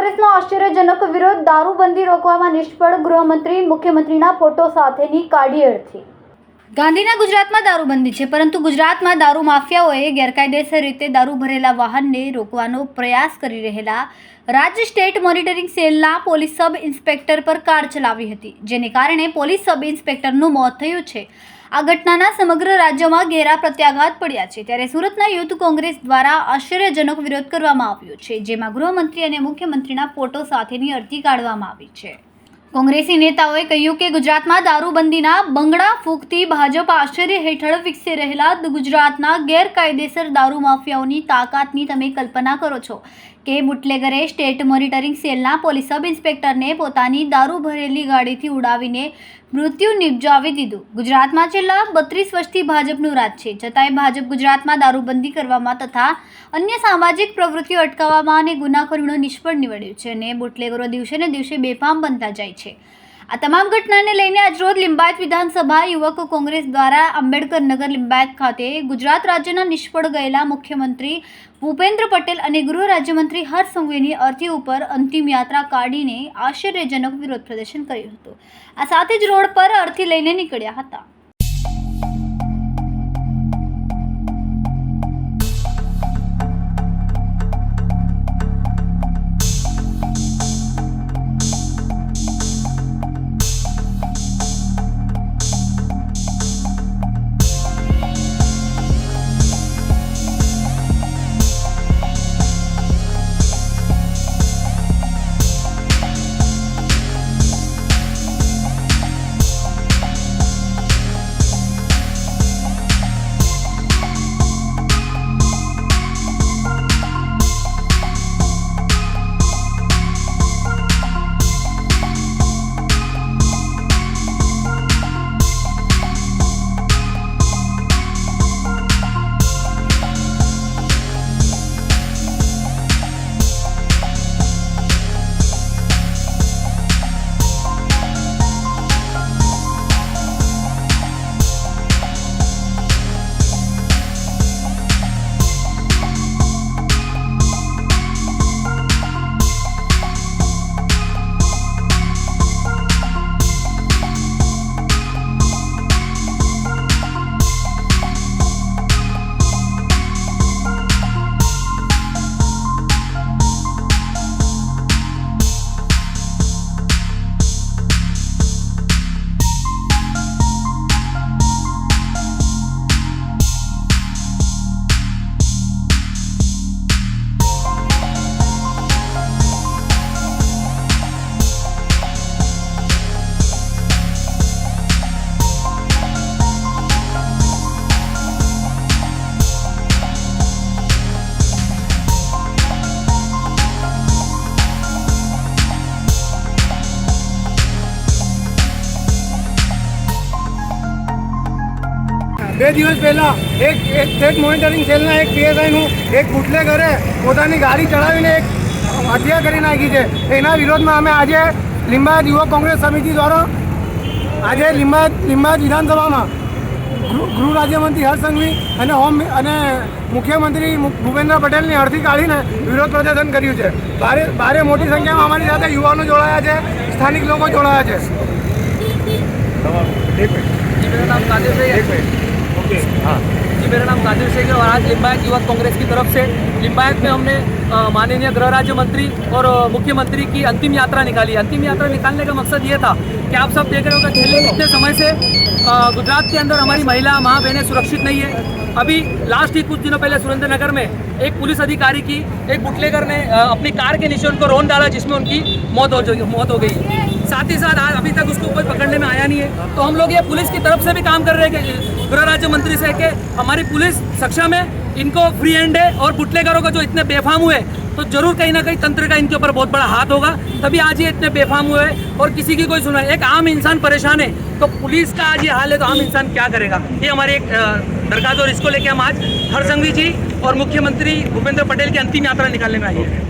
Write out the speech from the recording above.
કોંગ્રેસનો આશ્ચર્યજનક વિરોધ, દારૂબંધી રોકવામાં નિષ્ફળ, ગૃહમંત્રી મુખ્યમંત્રીના ફોટો સાથેની કાઢી અડધી। ગાંધીના ગુજરાતમાં દારૂબંધી છે, પરંતુ ગુજરાતમાં દારૂ માફિયાઓએ ગેરકાયદેસર રીતે દારૂ ભરેલા વાહનને રોકવાનો પ્રયાસ કરી રહેલા રાજ્ય સ્ટેટ મોનિટરિંગ સેલના પોલીસ સબ ઇન્સ્પેક્ટર પર કાર ચલાવી હતી, જેને કારણે પોલીસ સબ ઇન્સ્પેક્ટરનું મોત થયું છે। આ ઘટનાના સમગ્ર રાજ્યમાં ઘેરા પ્રત્યાઘાત પડ્યા છે। ત્યારે સુરતના યુથ કોંગ્રેસ દ્વારા આશ્ચર્યજનક વિરોધ કરવામાં આવ્યો છે, જેમાં ગૃહમંત્રી અને મુખ્યમંત્રીના ફોટો સાથેની અરજી કાઢવામાં આવી છે। કોંગ્રેસી નેતાઓએ કહ્યું કે ગુજરાતમાં દારૂબંધીના બંગડા ફૂંકતી ભાજપ આશ્ચર્ય હેઠળ વિકસી રહેલા ગુજરાતના ગેરકાયદેસર દારૂ માફિયાઓની તાકાતની તમે કલ્પના કરો છો કે બુટલેગરે સ્ટેટ મોનિટરિંગ સેલના પોલીસ સબ ઇન્સ્પેક્ટરને પોતાની દારૂ ભરેલી ગાડીથી ઉડાવીને મૃત્યુ નિપજાવી દીધું। ગુજરાતમાં છેલ્લા 32 વર્ષથી ભાજપનું રાજ છે, છતાંય ભાજપ ગુજરાતમાં દારૂબંધી કરવામાં તથા અન્ય સામાજિક પ્રવૃત્તિઓ અટકાવવામાં અને ગુનાખોરીનો નિષ્ફળ નીવડ્યું છે અને બુટલેગરો દિવસે ને દિવસે બેફામ બનતા જાય છે। આ તમામ ઘટનાને લઈને આજરોજ લિંબાયત વિધાનસભા યુવક કોંગ્રેસ દ્વારા આંબેડકર નગર લિંબાયત ખાતે ગુજરાત રાજ્યના નિષ્ફળ ગયેલા મુખ્યમંત્રી ભૂપેન્દ્ર પટેલ અને ગૃહ રાજ્યમંત્રી હર્ષ સંઘવીની અર્થી ઉપર અંતિમ યાત્રા કાઢીને આશ્ચર્યજનક વિરોધ પ્રદર્શન કર્યું હતું। આ સાથે જ રોડ પર અર્થી લઈને નીકળ્યા હતા। બે દિવસ પહેલાં એક સ્ટેટ મોનિટરિંગ સેલના એક પીએસઆઈનું એક બુટલેગરે પોતાની ગાડી ચડાવીને એક હત્યા કરી નાખી છે। એના વિરોધમાં અમે આજે લિંબાયત યુવક કોંગ્રેસ સમિતિ દ્વારા આજે લિંબાયત વિધાનસભામાં ગૃહ રાજ્યમંત્રી હર્ષ સંઘવી અને મુખ્યમંત્રી ભૂપેન્દ્ર પટેલની અરજી કાઢીને વિરોધ પ્રદર્શન કર્યું છે। ભારે મોટી સંખ્યામાં અમારી સાથે યુવાનો જોડાયા છે, સ્થાનિક લોકો જોડાયા છે। मेरा नाम कादिर शेख है। हाँ जी, मेरा नाम कादिर शेख है और आज लिंबायत युवक कांग्रेस की तरफ से लिंबायत में हमने माननीय गृह राज्य मंत्री और मुख्यमंत्री की अंतिम यात्रा निकाली। अंतिम यात्रा निकालने का मकसद ये था कि आप सब देख रहे हो कि पिछले कितने समय से गुजरात के अंदर हमारी महिला माँ बहनें सुरक्षित नहीं है। अभी लास्ट ही कुछ दिनों पहले सुरेंद्रनगर में एक पुलिस अधिकारी की एक बुटलेगर ने अपनी कार के नीचे उनको रौंद डाला, जिसमें उनकी मौत हो गई। साथ ही साथ अभी तक उसको कोई पकड़ने में आया नहीं है। तो हम लोग ये पुलिस की तरफ से भी काम कर रहे हैं कि गृह राज्य मंत्री से कि हमारी पुलिस सक्षम है, इनको फ्री हैंड है और बुटलेगरों का जो इतने बेफाम हुए तो जरूर कहीं ना कहीं तंत्र का इनके ऊपर बहुत बड़ा हाथ होगा, तभी आज ये इतने बेफाम हुए हैं और किसी की कोई सुनवाई। एक आम इंसान परेशान है तो पुलिस का आज ये हाल है तो आम इंसान क्या करेगा। ये हमारी एक दरखास्त और इसको लेके हम आज हर्ष संघवी जी और मुख्यमंत्री भूपेंद्र पटेल की अंतिम यात्रा निकालने में आई है।